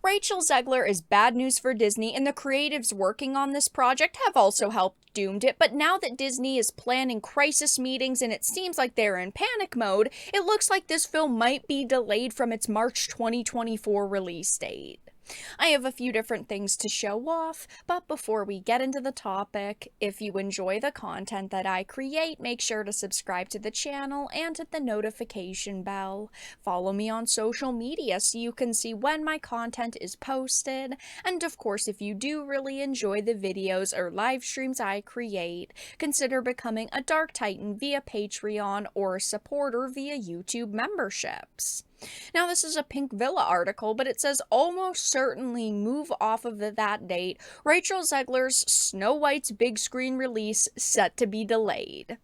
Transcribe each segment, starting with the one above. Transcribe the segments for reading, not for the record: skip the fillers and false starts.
Rachel Zegler is bad news for Disney, and the creatives working on this project have also helped doomed it. But now that Disney is planning crisis meetings and it seems like they're in panic mode, it looks like this film might be delayed from its March 2024 release date. I have a few different things to show off, but before we get into the topic, if you enjoy the content that I create, make sure to subscribe to the channel and hit the notification bell. Follow me on social media so you can see when my content is posted, and of course, if you do really enjoy the videos or live streams I create, consider becoming a Dark Titan via Patreon or a supporter via YouTube memberships. Now, this is a Pink Villa article, but it says almost certainly move off of that date. Rachel Zegler's Snow White's big screen release set to be delayed.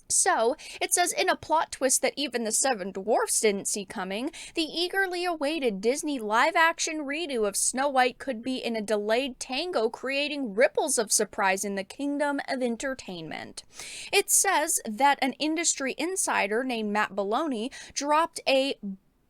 So, it says, in a plot twist that even the Seven Dwarfs didn't see coming, the eagerly awaited Disney live-action redo of Snow White could be in a delayed tango, creating ripples of surprise in the kingdom of entertainment. It says that an industry insider named Matt Belloni dropped a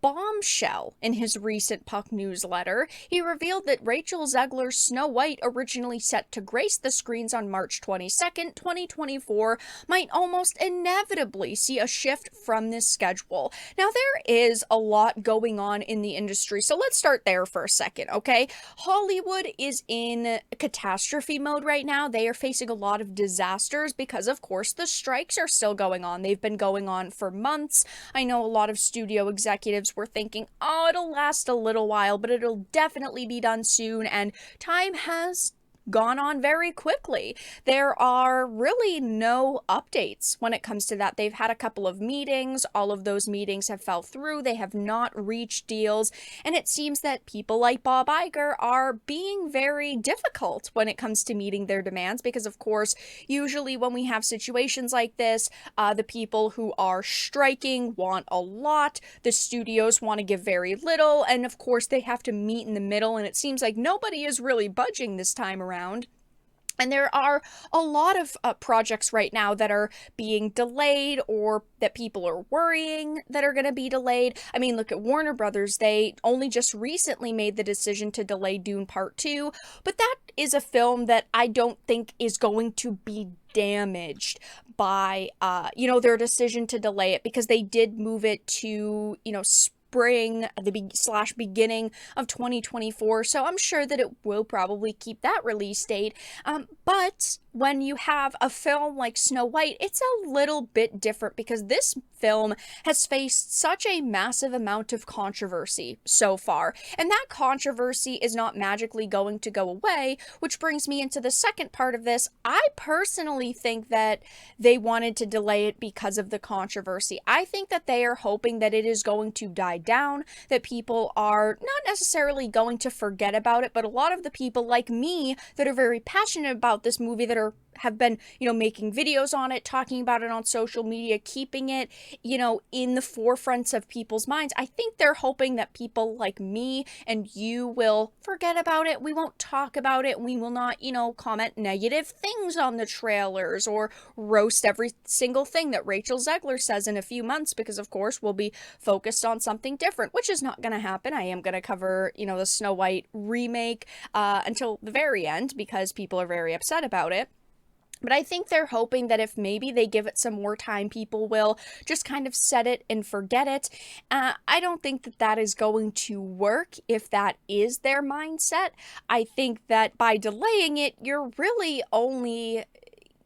bombshell in his recent Puck newsletter. He revealed that Rachel Zegler's Snow White, originally set to grace the screens on March 22nd, 2024, might almost inevitably see a shift from this schedule. Now, there is a lot going on in the industry, so let's start there for a second, okay? Hollywood is in catastrophe mode right now. They are facing a lot of disasters because, of course, the strikes are still going on. They've been going on for months. I know a lot of studio executives were thinking, oh, it'll last a little while, but it'll definitely be done soon, and time has gone on very quickly. There are really no updates when it comes to that. They've had a couple of meetings. All of those meetings have fell through. They have not reached deals. And it seems that people like Bob Iger are being very difficult when it comes to meeting their demands because, of course, usually when we have situations like this, the people who are striking want a lot. The studios want to give very little. And, of course, they have to meet in the middle. And it seems like nobody is really budging this time around. And there are a lot of projects right now that are being delayed or that people are worrying that are going to be delayed. I mean, look at Warner Brothers. They only just recently made the decision to delay Dune Part 2, but that is a film that I don't think is going to be damaged by, their decision to delay it because they did move it to, spring, the beginning of 2024, so I'm sure that it will probably keep that release date. But when you have a film like Snow White, it's a little bit different because this film has faced such a massive amount of controversy so far, and that controversy is not magically going to go away, which brings me into the second part of this. I personally think that they wanted to delay it because of the controversy. I think that they are hoping that it is going to die down, that people are not necessarily going to forget about it, but a lot of the people like me that are very passionate about this movie, that have been, making videos on it, talking about it on social media, keeping it, in the forefronts of people's minds. I think they're hoping that people like me and you will forget about it. We won't talk about it. We will not, comment negative things on the trailers or roast every single thing that Rachel Zegler says in a few months because, of course, we'll be focused on something different, which is not going to happen. I am going to cover, the Snow White remake until the very end because people are very upset about it. But I think they're hoping that if maybe they give it some more time, people will just kind of set it and forget it. I don't think that that is going to work if that is their mindset. I think that by delaying it, you're really only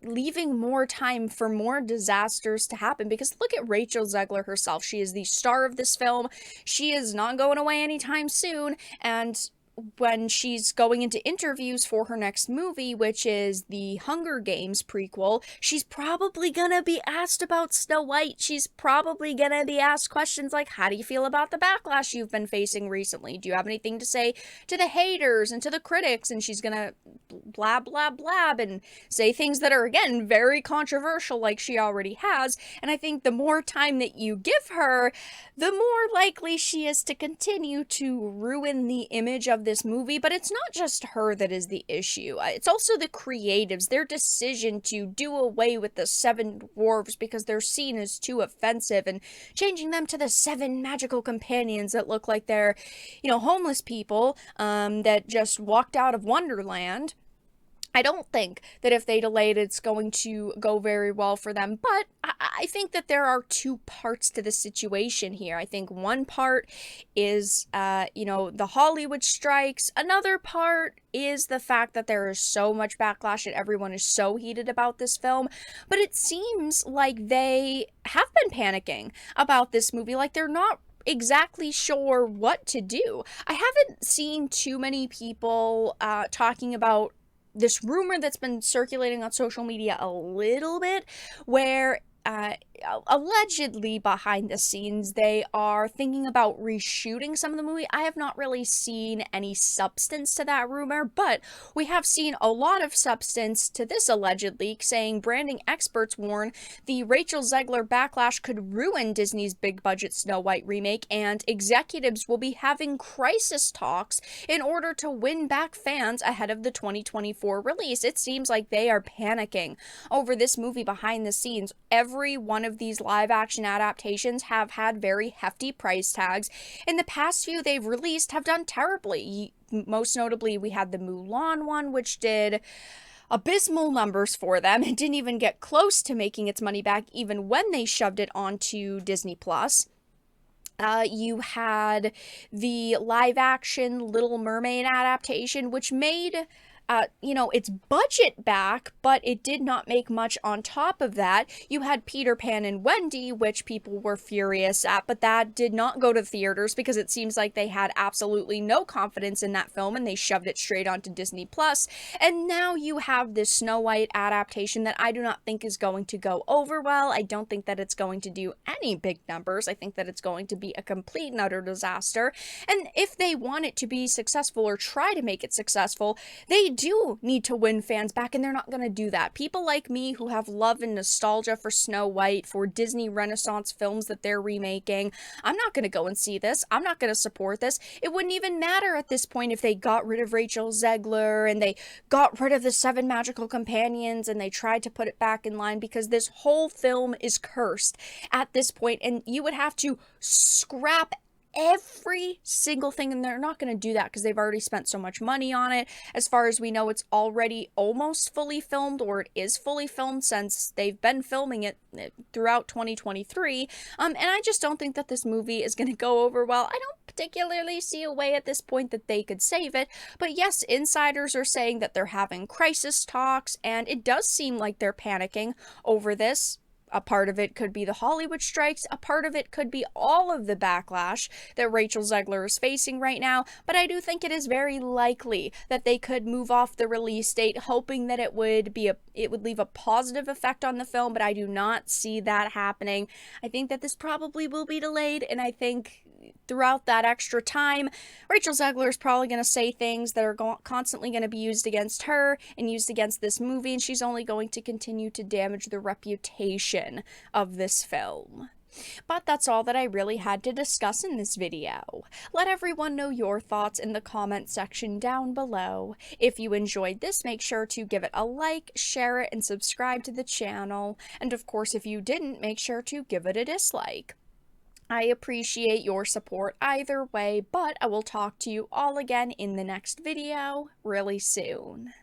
leaving more time for more disasters to happen because look at Rachel Zegler herself. She is the star of this film. She is not going away anytime soon, and when she's going into interviews for her next movie, which is the Hunger Games prequel, she's probably gonna be asked about Snow White. She's probably gonna be asked questions like, how do you feel about the backlash you've been facing recently? Do you have anything to say to the haters and to the critics? And she's gonna blab, blab, blab and say things that are, again, very controversial like she already has. And I think the more time that you give her, the more likely she is to continue to ruin the image of this movie, but it's not just her that is the issue. It's also the creatives, their decision to do away with the seven dwarves because they're seen as too offensive and changing them to the seven magical companions that look like they're, homeless people that just walked out of Wonderland. I don't think that if they delayed, it's going to go very well for them. But I think that there are two parts to the situation here. I think one part is, the Hollywood strikes. Another part is the fact that there is so much backlash and everyone is so heated about this film. But it seems like they have been panicking about this movie. Like they're not exactly sure what to do. I haven't seen too many people talking about this rumor that's been circulating on social media a little bit, where allegedly behind the scenes they are thinking about reshooting some of the movie. I have not really seen any substance to that rumor, but we have seen a lot of substance to this alleged leak, saying branding experts warn the Rachel Zegler backlash could ruin Disney's big budget Snow White remake, and executives will be having crisis talks in order to win back fans ahead of the 2024 release. It seems like they are panicking over this movie behind the scenes. Every one of these live action adaptations have had very hefty price tags. In the past few they've released have done terribly. Most notably, we had the Mulan one, which did abysmal numbers for them. It didn't even get close to making its money back even when they shoved it onto Disney Plus. You had the live action Little Mermaid adaptation, which made its budget back, but it did not make much on top of that. You had Peter Pan and Wendy, which people were furious at, but that did not go to theaters because it seems like they had absolutely no confidence in that film and they shoved it straight onto Disney Plus. And now you have this Snow White adaptation that I do not think is going to go over well. I don't think that it's going to do any big numbers. I think that it's going to be a complete and utter disaster. And if they want it to be successful or try to make it successful, they do need to win fans back, and they're not going to do that. People like me who have love and nostalgia for Snow White, for Disney Renaissance films that they're remaking, I'm not going to go and see this. I'm not going to support this. It wouldn't even matter at this point if they got rid of Rachel Zegler and they got rid of the seven magical companions and they tried to put it back in line, because this whole film is cursed at this point, and you would have to scrap every single thing, and they're not going to do that because they've already spent so much money on it. As far as we know, it's already almost fully filmed, or it is fully filmed, since they've been filming it throughout 2023. And I just don't think that this movie is going to go over well. I don't particularly see a way at this point that they could save it, but yes, insiders are saying that they're having crisis talks, and it does seem like they're panicking over this. A part of it could be the Hollywood strikes, a part of it could be all of the backlash that Rachel Zegler is facing right now, but I do think it is very likely that they could move off the release date, hoping that it would leave a positive effect on the film, but I do not see that happening. I think that this probably will be delayed, and I think throughout that extra time, Rachel Zegler is probably going to say things that are constantly going to be used against her and used against this movie, and she's only going to continue to damage the reputation of this film. But that's all that I really had to discuss in this video. Let everyone know your thoughts in the comment section down below. If you enjoyed this, make sure to give it a like, share it, and subscribe to the channel. And of course, if you didn't, make sure to give it a dislike. I appreciate your support either way, but I will talk to you all again in the next video really soon.